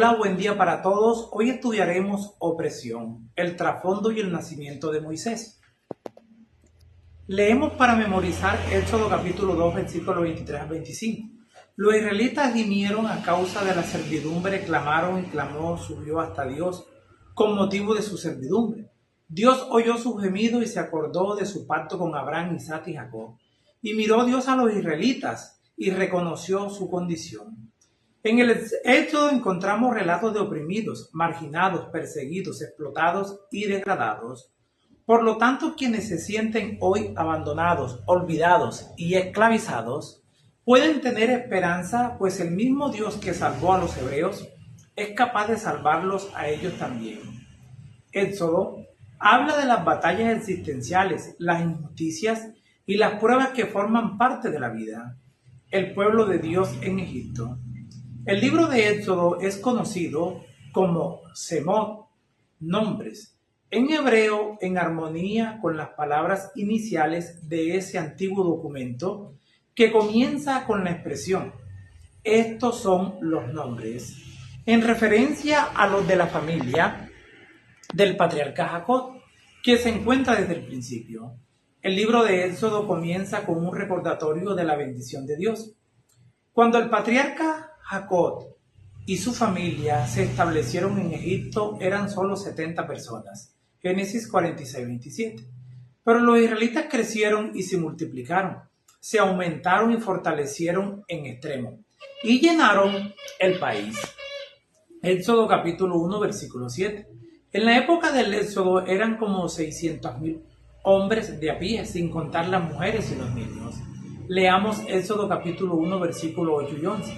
Hola, buen día para todos. Hoy estudiaremos opresión, el trasfondo y el nacimiento de Moisés. Leemos para memorizar Éxodo capítulo 2, versículos 23 al 25. Los israelitas gimieron a causa de la servidumbre, clamaron y clamor subió hasta Dios con motivo de su servidumbre. Dios oyó su gemido y se acordó de su pacto con Abraham, Isaac y Jacob. Y miró Dios a los israelitas y reconoció su condición. En el Éxodo encontramos relatos de oprimidos, marginados, perseguidos, explotados y degradados. Por lo tanto, quienes se sienten hoy abandonados, olvidados y esclavizados, pueden tener esperanza, pues el mismo Dios que salvó a los hebreos es capaz de salvarlos a ellos también. Éxodo habla de las batallas existenciales, las injusticias y las pruebas que forman parte de la vida. El pueblo de Dios en Egipto. El libro de Éxodo es conocido como Semot, nombres, en hebreo en armonía con las palabras iniciales de ese antiguo documento que comienza con la expresión "estos son los nombres", en referencia a los de la familia del patriarca Jacob, que se encuentra desde el principio. El libro de Éxodo comienza con un recordatorio de la bendición de Dios. Cuando el patriarca Jacob y su familia se establecieron en Egipto, eran solo 70 personas. Génesis 46-27. Pero los israelitas crecieron y se multiplicaron, se aumentaron y fortalecieron en extremo, y llenaron el país. Éxodo capítulo 1, versículo 7. En la época del Éxodo eran como 600,000 hombres de a pie, sin contar las mujeres y los niños. Leamos Éxodo capítulo 1, versículo 8 y 11.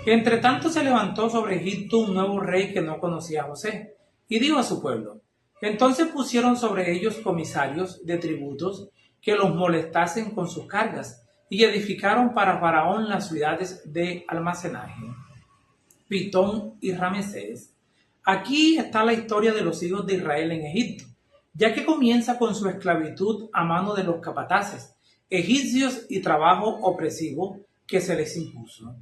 Entre tanto se levantó sobre Egipto un nuevo rey que no conocía a José, y dijo a su pueblo: entonces pusieron sobre ellos comisarios de tributos que los molestasen con sus cargas, y edificaron para Faraón las ciudades de almacenaje, Pitón y Ramesés. Aquí está la historia de los hijos de Israel en Egipto, ya que comienza con su esclavitud a mano de los capataces egipcios y trabajo opresivo que se les impuso.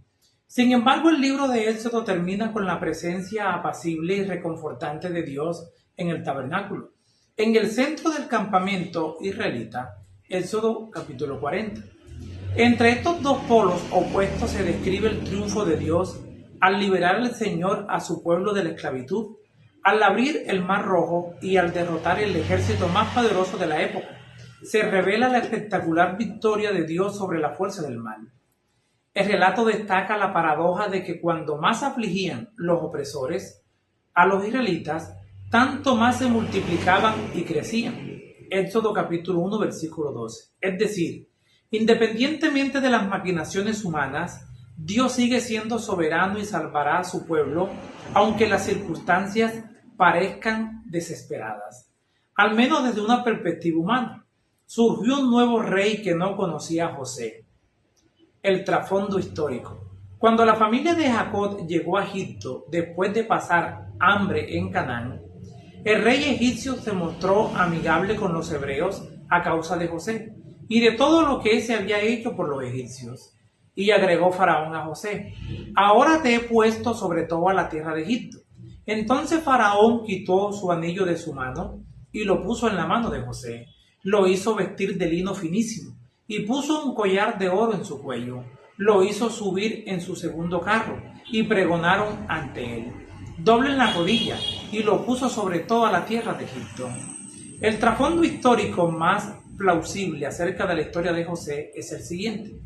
Sin embargo, el libro de Éxodo termina con la presencia apacible y reconfortante de Dios en el tabernáculo, en el centro del campamento israelita. Éxodo capítulo 40. Entre estos dos polos opuestos se describe el triunfo de Dios al liberar al Señor a su pueblo de la esclavitud, al abrir el Mar Rojo y al derrotar el ejército más poderoso de la época. Se revela la espectacular victoria de Dios sobre la fuerza del mal. El relato destaca la paradoja de que cuando más afligían los opresores a los israelitas, tanto más se multiplicaban y crecían. Éxodo capítulo 1, versículo 12. Es decir, independientemente de las maquinaciones humanas, Dios sigue siendo soberano y salvará a su pueblo, aunque las circunstancias parezcan desesperadas. Al menos desde una perspectiva humana. Surgió un nuevo rey que no conocía a José. El trasfondo histórico. Cuando la familia de Jacob llegó a Egipto después de pasar hambre en Canaán, el rey egipcio se mostró amigable con los hebreos a causa de José y de todo lo que se había hecho por los egipcios. Y agregó Faraón a José: ahora te he puesto sobre toda la tierra de Egipto. Entonces Faraón quitó su anillo de su mano y lo puso en la mano de José. Lo hizo vestir de lino finísimo y puso un collar de oro en su cuello. Lo hizo subir en su segundo carro y pregonaron ante él: doblen la rodilla, y lo puso sobre toda la tierra de Egipto. El trasfondo histórico más plausible acerca de la historia de José es el siguiente.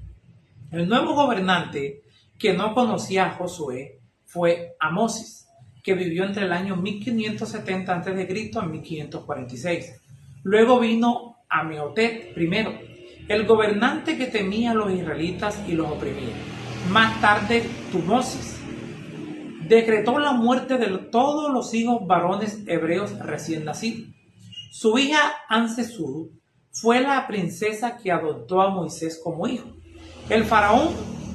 El nuevo gobernante que no conocía a Josué fue Amosis, que vivió entre el año 1570 a.C. a 1546. Luego vino Amenhotep I, el gobernante que temía a los israelitas y los oprimía. Más tarde, Tutmosis decretó la muerte de todos los hijos varones hebreos recién nacidos. Su hija Ansesud fue la princesa que adoptó a Moisés como hijo. El faraón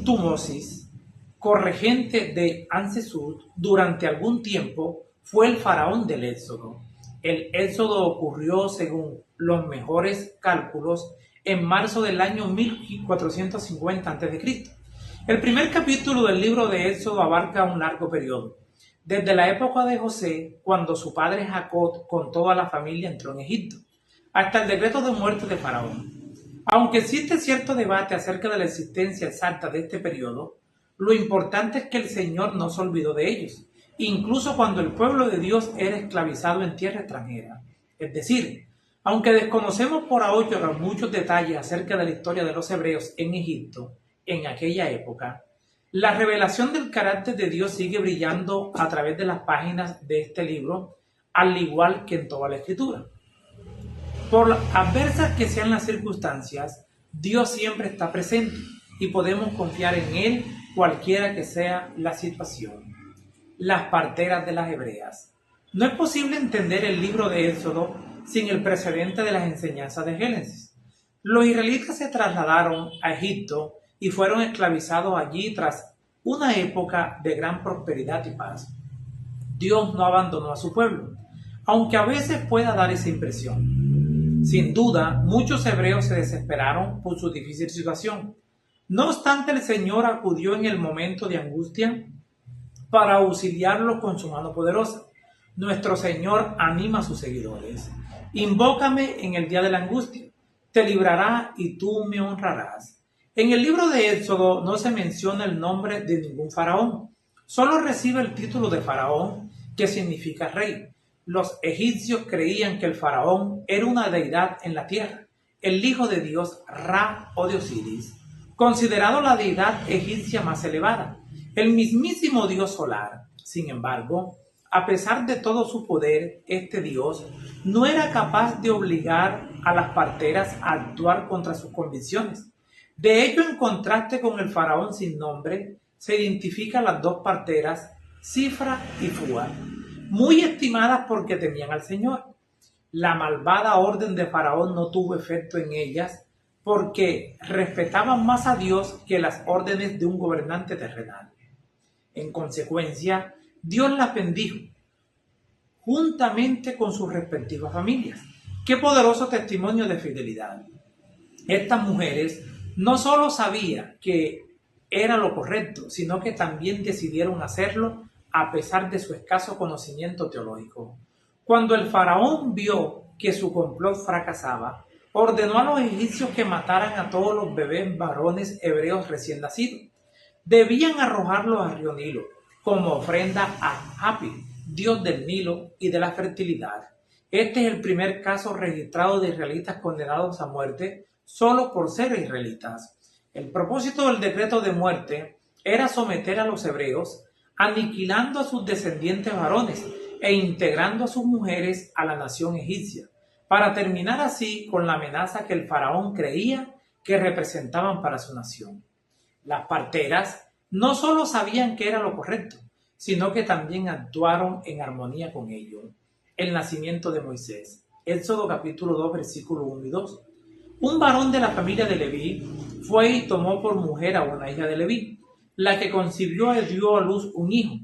Tutmosis, corregente de Ansesud, durante algún tiempo fue el faraón del Éxodo. El Éxodo ocurrió, según los mejores cálculos, en marzo del año 1450 a.C. El primer capítulo del libro de Éxodo abarca un largo periodo, desde la época de José, cuando su padre Jacob con toda la familia entró en Egipto, hasta el decreto de muerte de Faraón. Aunque existe cierto debate acerca de la existencia exacta de este periodo, lo importante es que el Señor no se olvidó de ellos, incluso cuando el pueblo de Dios era esclavizado en tierra extranjera. Es decir, aunque desconocemos por ahora muchos detalles acerca de la historia de los hebreos en Egipto, en aquella época, la revelación del carácter de Dios sigue brillando a través de las páginas de este libro, al igual que en toda la Escritura. Por adversas que sean las circunstancias, Dios siempre está presente y podemos confiar en Él cualquiera que sea la situación. Las parteras de las hebreas. No es posible entender el libro de Éxodo sin el precedente de las enseñanzas de Génesis. Los israelitas se trasladaron a Egipto y fueron esclavizados allí tras una época de gran prosperidad y paz. Dios no abandonó a su pueblo, aunque a veces pueda dar esa impresión. Sin duda, muchos hebreos se desesperaron por su difícil situación. No obstante, el Señor acudió en el momento de angustia para auxiliarlos con su mano poderosa. Nuestro Señor anima a sus seguidores. Invócame en el día de la angustia, te librará y tú me honrarás. En el libro de Éxodo no se menciona el nombre de ningún faraón, solo recibe el título de faraón, que significa rey. Los egipcios creían que el faraón era una deidad en la tierra, el hijo de Dios Ra o de Osiris, considerado la deidad egipcia más elevada, el mismísimo dios solar. Sin embargo, a pesar de todo su poder, este dios no era capaz de obligar a las parteras a actuar contra sus convicciones. De hecho, en contraste con el faraón sin nombre, se identifican las dos parteras, Cifra y Fua, muy estimadas porque temían al Señor. La malvada orden de faraón no tuvo efecto en ellas porque respetaban más a Dios que las órdenes de un gobernante terrenal. En consecuencia, Dios las bendijo, juntamente con sus respectivas familias. ¡Qué poderoso testimonio de fidelidad! Estas mujeres no solo sabían que era lo correcto, sino que también decidieron hacerlo a pesar de su escaso conocimiento teológico. Cuando el faraón vio que su complot fracasaba, ordenó a los egipcios que mataran a todos los bebés varones hebreos recién nacidos. Debían arrojarlos al río Nilo como ofrenda a Hapi, dios del Nilo y de la fertilidad. Este es el primer caso registrado de israelitas condenados a muerte solo por ser israelitas. El propósito del decreto de muerte era someter a los hebreos, aniquilando a sus descendientes varones e integrando a sus mujeres a la nación egipcia, para terminar así con la amenaza que el faraón creía que representaban para su nación. Las parteras no solo sabían que era lo correcto, sino que también actuaron en armonía con ello. El nacimiento de Moisés. Éxodo capítulo 2, versículo 1 y 2. Un varón de la familia de Leví fue y tomó por mujer a una hija de Leví, la que concibió y dio a luz un hijo,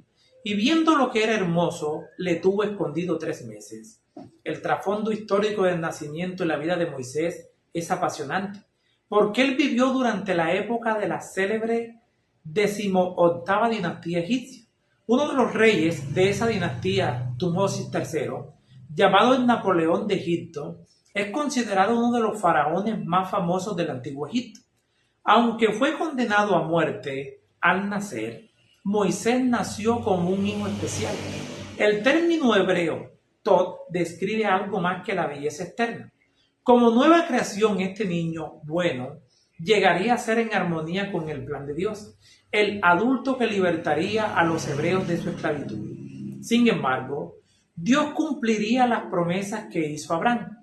y viendo lo que era hermoso, le tuvo escondido 3 meses. El trasfondo histórico del nacimiento y la vida de Moisés es apasionante, porque él vivió durante la época de la célebre 18ª dinastía egipcia. Uno de los reyes de esa dinastía, Tutmosis III, llamado el Napoleón de Egipto, es considerado uno de los faraones más famosos del antiguo Egipto. Aunque fue condenado a muerte al nacer, Moisés nació como un hijo especial. El término hebreo Tod describe algo más que la belleza externa. Como nueva creación, este niño bueno llegaría a ser en armonía con el plan de Dios, el adulto que libertaría a los hebreos de su esclavitud. Sin embargo, Dios cumpliría las promesas que hizo a Abraham,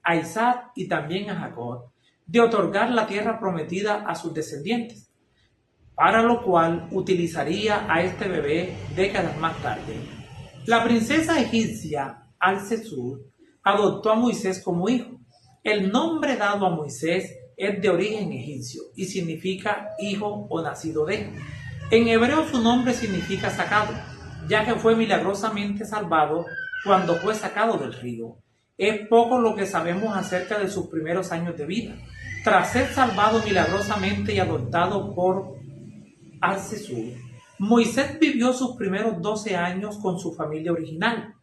a Isaac y también a Jacob, de otorgar la tierra prometida a sus descendientes, para lo cual utilizaría a este bebé décadas más tarde. La princesa egipcia Al-Sesur adoptó a Moisés como hijo. El nombre dado a Moisés es de origen egipcio y significa hijo o nacido de. En hebreo su nombre significa sacado, ya que fue milagrosamente salvado cuando fue sacado del río. Es poco lo que sabemos acerca de sus primeros años de vida. Tras ser salvado milagrosamente y adoptado por Al-Sesur, Moisés vivió sus primeros 12 años con su familia original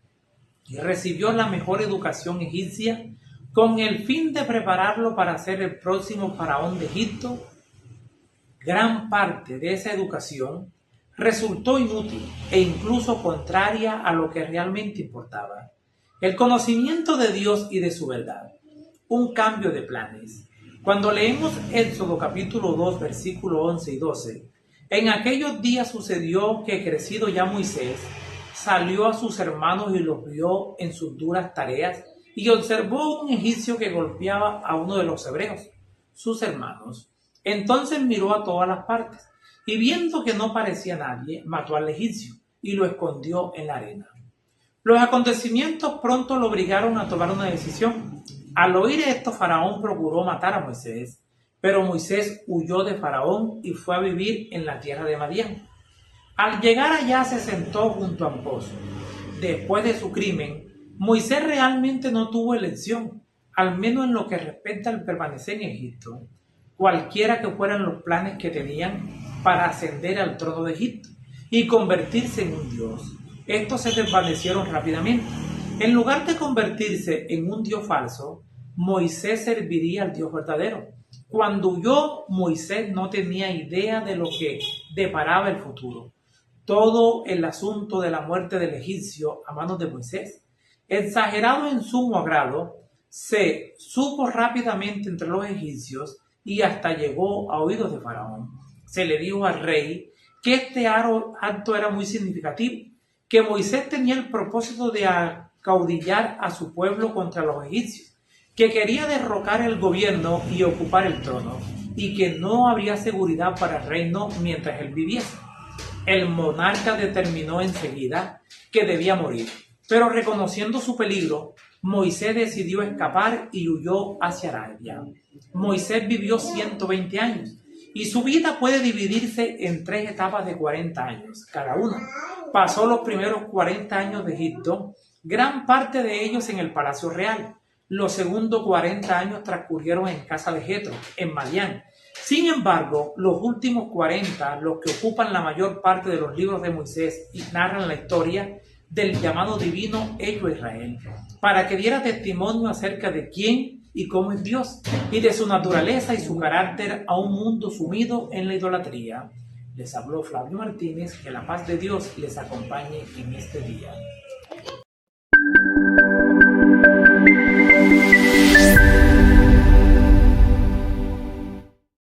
y recibió la mejor educación egipcia con el fin de prepararlo para ser el próximo faraón de Egipto. Gran parte de esa educación resultó inútil e incluso contraria a lo que realmente importaba: el conocimiento de Dios y de su verdad. Un cambio de planes. Cuando leemos Éxodo capítulo 2, versículo 11 y 12, en aquellos días sucedió que, crecido ya Moisés, salió a sus hermanos y los vio en sus duras tareas, y observó un egipcio que golpeaba a uno de los hebreos, sus hermanos. Entonces miró a todas las partes, y viendo que no parecía nadie, mató al egipcio y lo escondió en la arena. Los acontecimientos pronto lo obligaron a tomar una decisión. Al oír esto, Faraón procuró matar a Moisés, pero Moisés huyó de Faraón y fue a vivir en la tierra de Madián. Al llegar allá se sentó junto a un pozo. Después de su crimen, Moisés realmente no tuvo elección, al menos en lo que respecta al permanecer en Egipto, cualquiera que fueran los planes que tenían para ascender al trono de Egipto y convertirse en un dios. Estos se desvanecieron rápidamente. En lugar de convertirse en un dios falso, Moisés serviría al Dios verdadero. Cuando huyó, Moisés no tenía idea de lo que deparaba el futuro. Todo el asunto de la muerte del egipcio a manos de Moisés, exagerado en sumo agrado, se supo rápidamente entre los egipcios y hasta llegó a oídos de Faraón. Se le dijo al rey que este acto era muy significativo, que Moisés tenía el propósito de acaudillar a su pueblo contra los egipcios, que quería derrocar el gobierno y ocupar el trono, y que no habría seguridad para el reino mientras él viviese. El monarca determinó enseguida que debía morir, pero reconociendo su peligro, Moisés decidió escapar y huyó hacia Arabia. Moisés vivió 120 años y su vida puede dividirse en 3 etapas de 40 años cada una. Pasó los primeros 40 años de Egipto, gran parte de ellos en el Palacio Real. Los segundos 40 años transcurrieron en casa de Jetro, en Madián. Sin embargo, los últimos 40, los que ocupan la mayor parte de los libros de Moisés y narran la historia del llamado divino hecho a Israel, para que diera testimonio acerca de quién y cómo es Dios, y de su naturaleza y su carácter a un mundo sumido en la idolatría. Les habló Flavio Martínez. Que la paz de Dios les acompañe en este día.